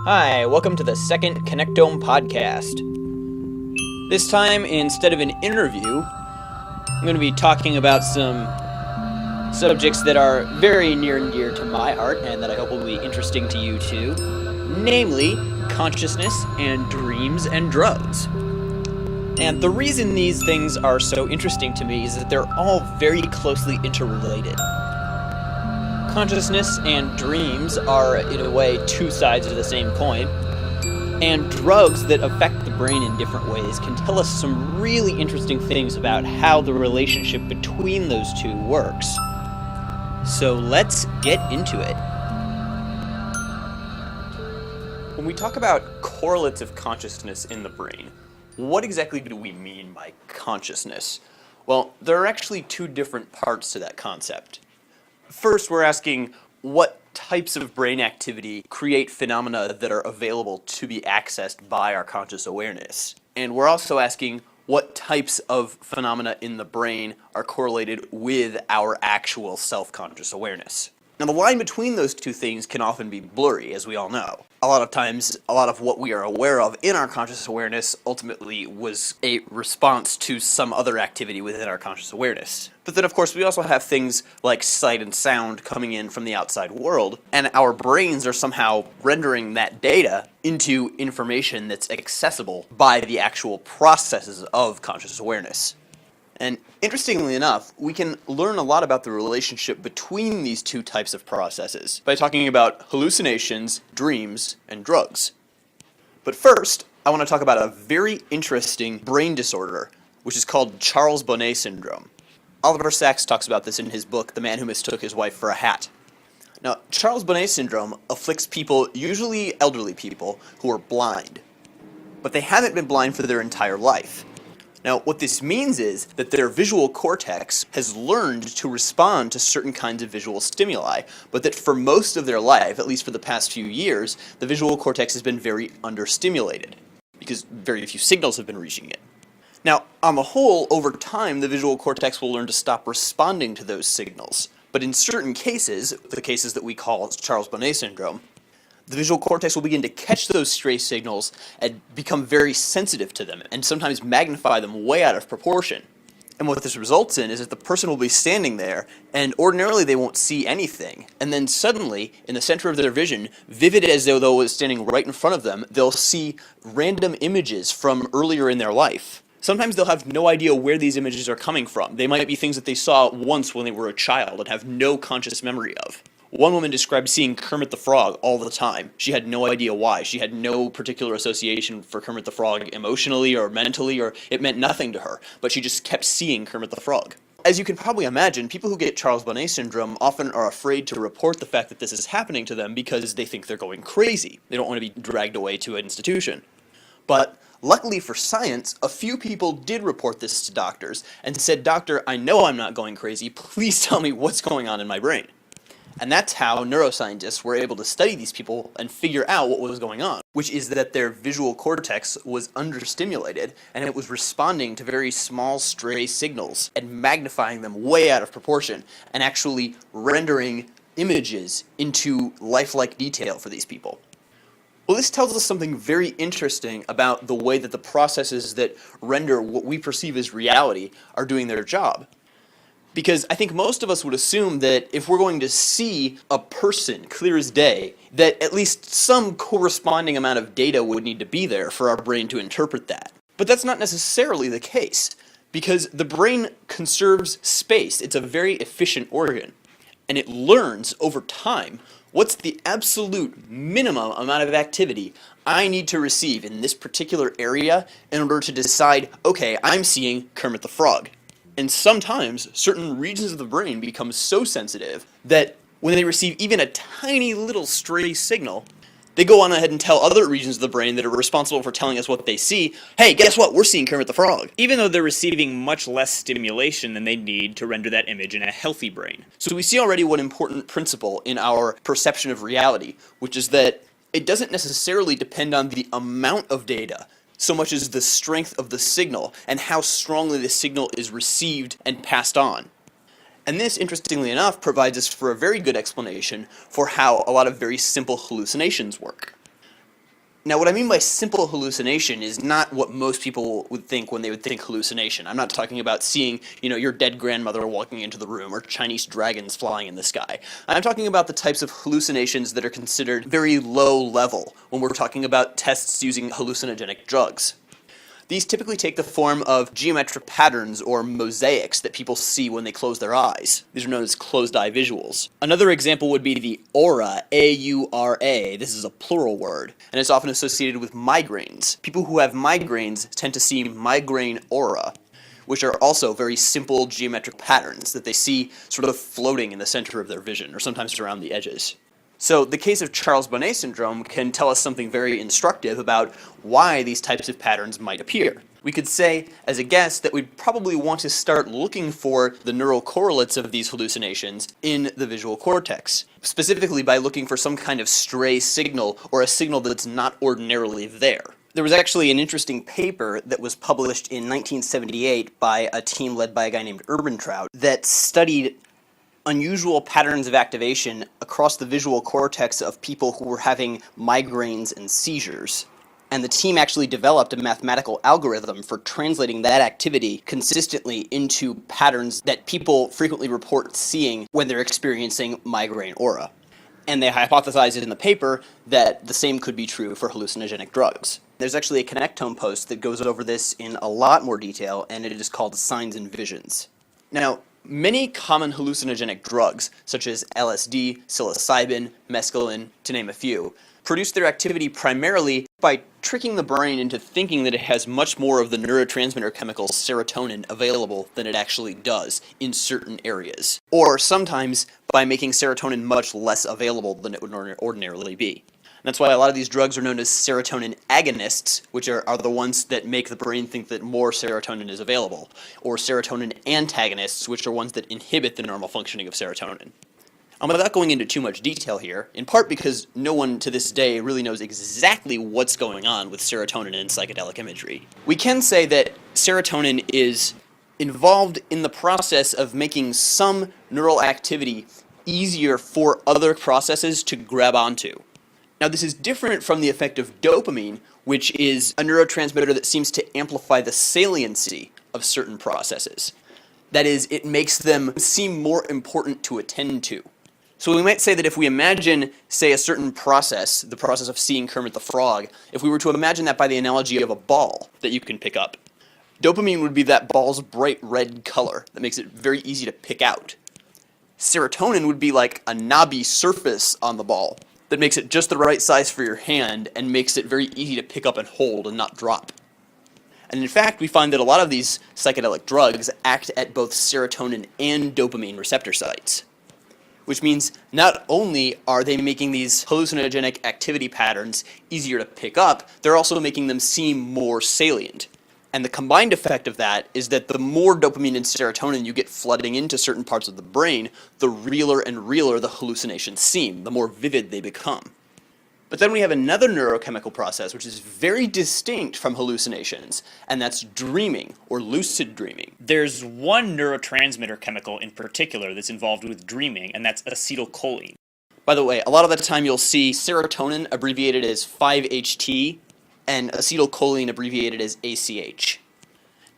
Hi, welcome to the second Connectome podcast. This time, instead of an interview, I'm going to be talking about some subjects that are very near and dear to my heart and that I hope will be interesting to you too, namely consciousness and dreams and drugs. And the reason these things are so interesting to me is that they're all very closely interrelated. Consciousness and dreams are, in a way, two sides of the same coin, and drugs that affect the brain in different ways can tell us some really interesting things about how the relationship between those two works. So let's get into it. When we talk about correlates of consciousness in the brain, what exactly do we mean by consciousness? Well, there are actually two different parts to that concept. First, we're asking what types of brain activity create phenomena that are available to be accessed by our conscious awareness. And we're also asking what types of phenomena in the brain are correlated with our actual self-conscious awareness. Now, the line between those two things can often be blurry, as we all know. A lot of times, a lot of what we are aware of in our conscious awareness ultimately was a response to some other activity within our conscious awareness. But then, of course, we also have things like sight and sound coming in from the outside world, and our brains are somehow rendering that data into information that's accessible by the actual processes of conscious awareness. And interestingly enough, we can learn a lot about the relationship between these two types of processes by talking about hallucinations, dreams, and drugs. But first, I want to talk about a very interesting brain disorder, which is called Charles Bonnet syndrome. Oliver Sacks talks about this in his book, The Man Who Mistook His Wife for a Hat. Now, Charles Bonnet syndrome afflicts people, usually elderly people, who are blind. But they haven't been blind for their entire life. Now, what this means is that their visual cortex has learned to respond to certain kinds of visual stimuli, but that for most of their life, at least for the past few years, the visual cortex has been very understimulated, because very few signals have been reaching it. Now, on the whole, over time, the visual cortex will learn to stop responding to those signals, but in certain cases, the cases that we call Charles Bonnet syndrome, the visual cortex will begin to catch those stray signals and become very sensitive to them, and sometimes magnify them way out of proportion. And what this results in is that the person will be standing there, and ordinarily they won't see anything, and then suddenly, in the center of their vision, vivid as though it was standing right in front of them, they'll see random images from earlier in their life. Sometimes they'll have no idea where these images are coming from. They might be things that they saw once when they were a child and have no conscious memory of. One woman described seeing Kermit the Frog all the time. She had no idea why. She had no particular association for Kermit the Frog emotionally or mentally, or it meant nothing to her, but she just kept seeing Kermit the Frog. As you can probably imagine, people who get Charles Bonnet syndrome often are afraid to report the fact that this is happening to them because they think they're going crazy. They don't want to be dragged away to an institution. But luckily for science, a few people did report this to doctors and said, "Doctor, I know I'm not going crazy. Please tell me what's going on in my brain." And that's how neuroscientists were able to study these people and figure out what was going on, which is that their visual cortex was understimulated and it was responding to very small stray signals and magnifying them way out of proportion and actually rendering images into lifelike detail for these people. Well, this tells us something very interesting about the way that the processes that render what we perceive as reality are doing their job. Because I think most of us would assume that if we're going to see a person clear as day, that at least some corresponding amount of data would need to be there for our brain to interpret that. But that's not necessarily the case, because the brain conserves space. It's a very efficient organ, and it learns over time what's the absolute minimum amount of activity I need to receive in this particular area in order to decide, okay, I'm seeing Kermit the Frog. And sometimes, certain regions of the brain become so sensitive that when they receive even a tiny little stray signal, they go on ahead and tell other regions of the brain that are responsible for telling us what they see, "Hey, guess what? We're seeing Kermit the Frog." Even though they're receiving much less stimulation than they need to render that image in a healthy brain. So we see already one important principle in our perception of reality, which is that it doesn't necessarily depend on the amount of data so much as the strength of the signal and how strongly the signal is received and passed on. And this, interestingly enough, provides us for a very good explanation for how a lot of very simple hallucinations work. Now, what I mean by simple hallucination is not what most people would think when they would think hallucination. I'm not talking about seeing, your dead grandmother walking into the room or Chinese dragons flying in the sky. I'm talking about the types of hallucinations that are considered very low level when we're talking about tests using hallucinogenic drugs. These typically take the form of geometric patterns or mosaics that people see when they close their eyes. These are known as closed-eye visuals. Another example would be the aura, A-U-R-A. This is a plural word, and it's often associated with migraines. People who have migraines tend to see migraine aura, which are also very simple geometric patterns that they see sort of floating in the center of their vision, or sometimes around the edges. So the case of Charles Bonnet syndrome can tell us something very instructive about why these types of patterns might appear. We could say, as a guess, that we'd probably want to start looking for the neural correlates of these hallucinations in the visual cortex, specifically by looking for some kind of stray signal or a signal that's not ordinarily there. There was actually an interesting paper that was published in 1978 by a team led by a guy named Urbantraut that studied unusual patterns of activation across the visual cortex of people who were having migraines and seizures. And the team actually developed a mathematical algorithm for translating that activity consistently into patterns that people frequently report seeing when they're experiencing migraine aura. And they hypothesized in the paper that the same could be true for hallucinogenic drugs. There's actually a Connectome post that goes over this in a lot more detail, and it is called Signs and Visions. Now, many common hallucinogenic drugs, such as LSD, psilocybin, mescaline, to name a few, produce their activity primarily by tricking the brain into thinking that it has much more of the neurotransmitter chemical serotonin available than it actually does in certain areas, or sometimes by making serotonin much less available than it would ordinarily be. That's why a lot of these drugs are known as serotonin agonists, which are the ones that make the brain think that more serotonin is available, or serotonin antagonists, which are ones that inhibit the normal functioning of serotonin. Without going into too much detail here, in part because no one to this day really knows exactly what's going on with serotonin in psychedelic imagery, we can say that serotonin is involved in the process of making some neural activity easier for other processes to grab onto. Now, this is different from the effect of dopamine, which is a neurotransmitter that seems to amplify the saliency of certain processes. That is, it makes them seem more important to attend to. So we might say that if we imagine, say, a certain process, the process of seeing Kermit the Frog, if we were to imagine that by the analogy of a ball that you can pick up, dopamine would be that ball's bright red color that makes it very easy to pick out. Serotonin would be like a knobby surface on the ball that makes it just the right size for your hand and makes it very easy to pick up and hold and not drop. And in fact, we find that a lot of these psychedelic drugs act at both serotonin and dopamine receptor sites, which means not only are they making these hallucinogenic activity patterns easier to pick up, they're also making them seem more salient. And the combined effect of that is that the more dopamine and serotonin you get flooding into certain parts of the brain, the realer and realer the hallucinations seem, the more vivid they become. But then we have another neurochemical process which is very distinct from hallucinations, and that's dreaming, or lucid dreaming. There's one neurotransmitter chemical in particular that's involved with dreaming, and that's acetylcholine. By the way, a lot of the time you'll see serotonin abbreviated as 5-HT, and acetylcholine abbreviated as ACH.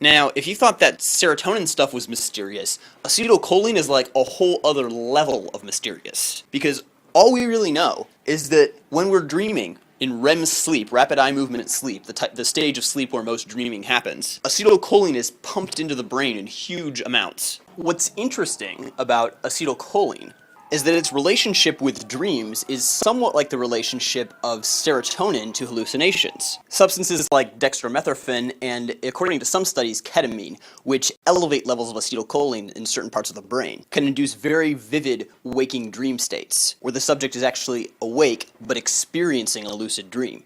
Now, if you thought that serotonin stuff was mysterious, acetylcholine is like a whole other level of mysterious. Because all we really know is that when we're dreaming, in REM sleep, rapid eye movement sleep, the stage of sleep where most dreaming happens, acetylcholine is pumped into the brain in huge amounts. What's interesting about acetylcholine is that its relationship with dreams is somewhat like the relationship of serotonin to hallucinations. Substances like dextromethorphan and, according to some studies, ketamine, which elevate levels of acetylcholine in certain parts of the brain, can induce very vivid waking dream states, where the subject is actually awake but experiencing a lucid dream.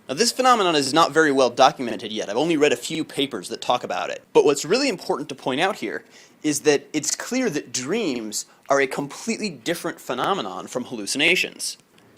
Now, this phenomenon is not very well documented yet. I've only read a few papers that talk about it. But what's really important to point out here is that it's clear that dreams are a completely different phenomenon from hallucinations.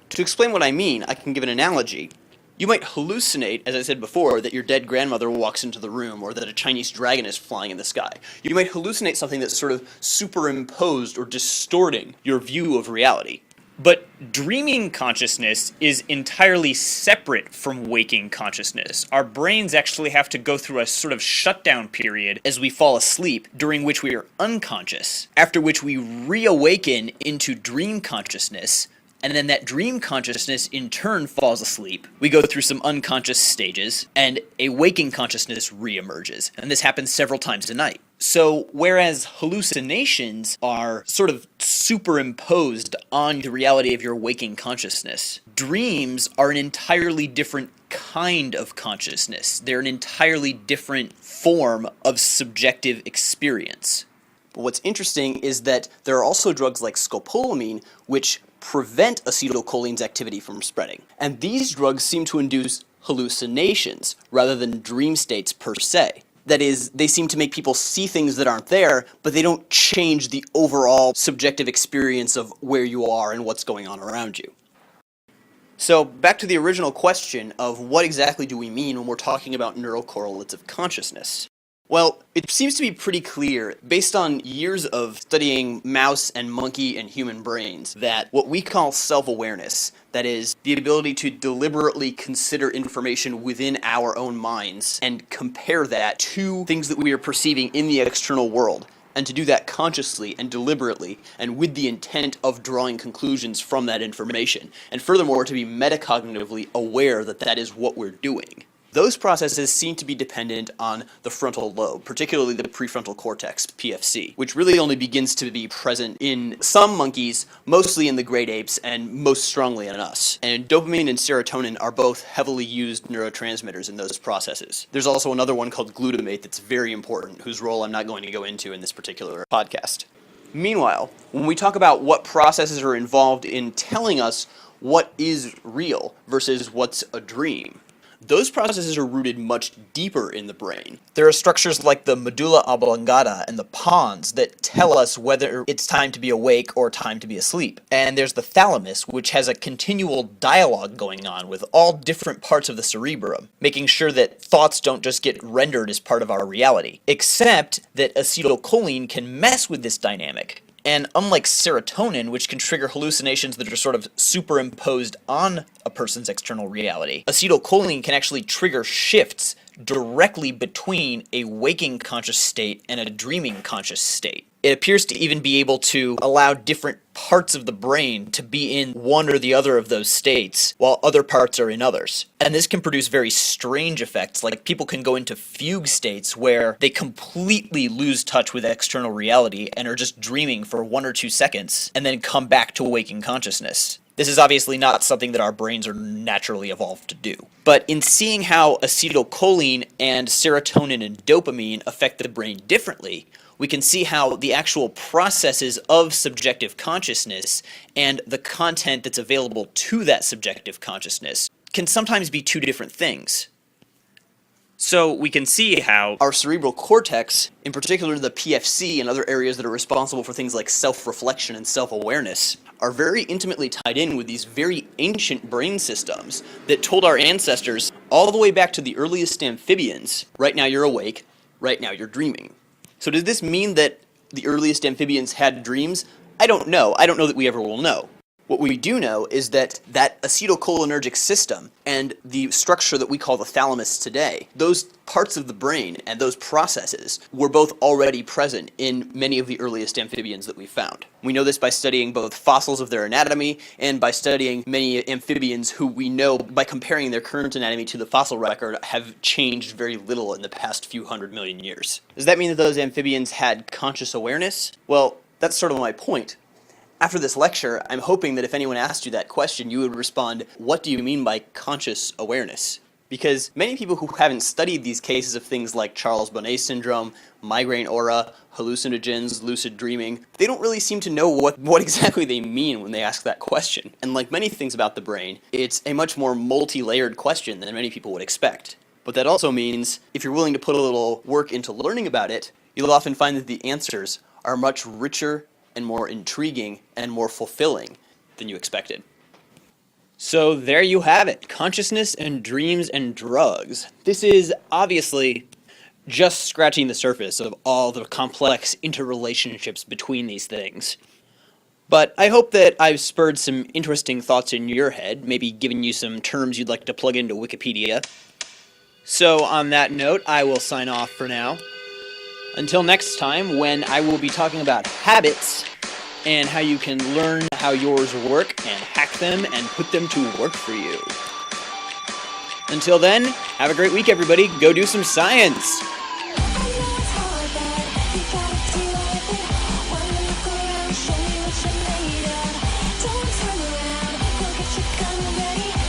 To explain what I mean, I can give an analogy. You might hallucinate, as I said before, that your dead grandmother walks into the room or that a Chinese dragon is flying in the sky. You might hallucinate something that's sort of superimposed or distorting your view of reality. But dreaming consciousness is entirely separate from waking consciousness. Our brains actually have to go through a sort of shutdown period as we fall asleep, during which we are unconscious, after which we reawaken into dream consciousness, and then that dream consciousness in turn falls asleep. We go through some unconscious stages, and a waking consciousness reemerges. And this happens several times a night. So, whereas hallucinations are sort of superimposed on the reality of your waking consciousness, dreams are an entirely different kind of consciousness. They're an entirely different form of subjective experience. But what's interesting is that there are also drugs like scopolamine, which prevent acetylcholine's activity from spreading. And these drugs seem to induce hallucinations rather than dream states per se. That is, they seem to make people see things that aren't there, but they don't change the overall subjective experience of where you are and what's going on around you. So, back to the original question of what exactly do we mean when we're talking about neurocorrelates of consciousness? Well, it seems to be pretty clear, based on years of studying mouse and monkey and human brains, that what we call self-awareness, that is, the ability to deliberately consider information within our own minds and compare that to things that we are perceiving in the external world, and to do that consciously and deliberately and with the intent of drawing conclusions from that information, and furthermore to be metacognitively aware that that is what we're doing. Those processes seem to be dependent on the frontal lobe, particularly the prefrontal cortex, PFC, which really only begins to be present in some monkeys, mostly in the great apes, and most strongly in us. And dopamine and serotonin are both heavily used neurotransmitters in those processes. There's also another one called glutamate that's very important, whose role I'm not going to go into in this particular podcast. Meanwhile, when we talk about what processes are involved in telling us what is real versus what's a dream, those processes are rooted much deeper in the brain. There are structures like the medulla oblongata and the pons that tell us whether it's time to be awake or time to be asleep. And there's the thalamus, which has a continual dialogue going on with all different parts of the cerebrum, making sure that thoughts don't just get rendered as part of our reality. Except that acetylcholine can mess with this dynamic. And unlike serotonin, which can trigger hallucinations that are sort of superimposed on a person's external reality, acetylcholine can actually trigger shifts directly between a waking conscious state and a dreaming conscious state. It appears to even be able to allow different parts of the brain to be in one or the other of those states, while other parts are in others. And this can produce very strange effects, like people can go into fugue states where they completely lose touch with external reality and are just dreaming for 1 or 2 seconds, and then come back to waking consciousness. This is obviously not something that our brains are naturally evolved to do. But in seeing how acetylcholine and serotonin and dopamine affect the brain differently, we can see how the actual processes of subjective consciousness and the content that's available to that subjective consciousness can sometimes be two different things. So we can see how our cerebral cortex, in particular the PFC and other areas that are responsible for things like self-reflection and self-awareness, are very intimately tied in with these very ancient brain systems that told our ancestors all the way back to the earliest amphibians, right now you're awake, right now you're dreaming. So does this mean that the earliest amphibians had dreams? I don't know. I don't know that we ever will know. What we do know is that that acetylcholinergic system and the structure that we call the thalamus today, those parts of the brain and those processes were both already present in many of the earliest amphibians that we found. We know this by studying both fossils of their anatomy and by studying many amphibians who we know, by comparing their current anatomy to the fossil record, have changed very little in the past few 100 million years. Does that mean that those amphibians had conscious awareness? Well, that's sort of my point. After this lecture, I'm hoping that if anyone asked you that question, you would respond, what do you mean by conscious awareness? Because many people who haven't studied these cases of things like Charles Bonnet syndrome, migraine aura, hallucinogens, lucid dreaming, they don't really seem to know what exactly they mean when they ask that question. And like many things about the brain, it's a much more multi-layered question than many people would expect. But that also means if you're willing to put a little work into learning about it, you'll often find that the answers are much richer and more intriguing and more fulfilling than you expected. So there you have it, consciousness and dreams and drugs. This is obviously just scratching the surface of all the complex interrelationships between these things. But I hope that I've spurred some interesting thoughts in your head, maybe given you some terms you'd like to plug into Wikipedia. So on that note, I will sign off for now. Until next time, when I will be talking about habits and how you can learn how yours work and hack them and put them to work for you. Until then, have a great week, everybody. Go do some science. Show me what you're made of. Don't turn around, look at you, come ready.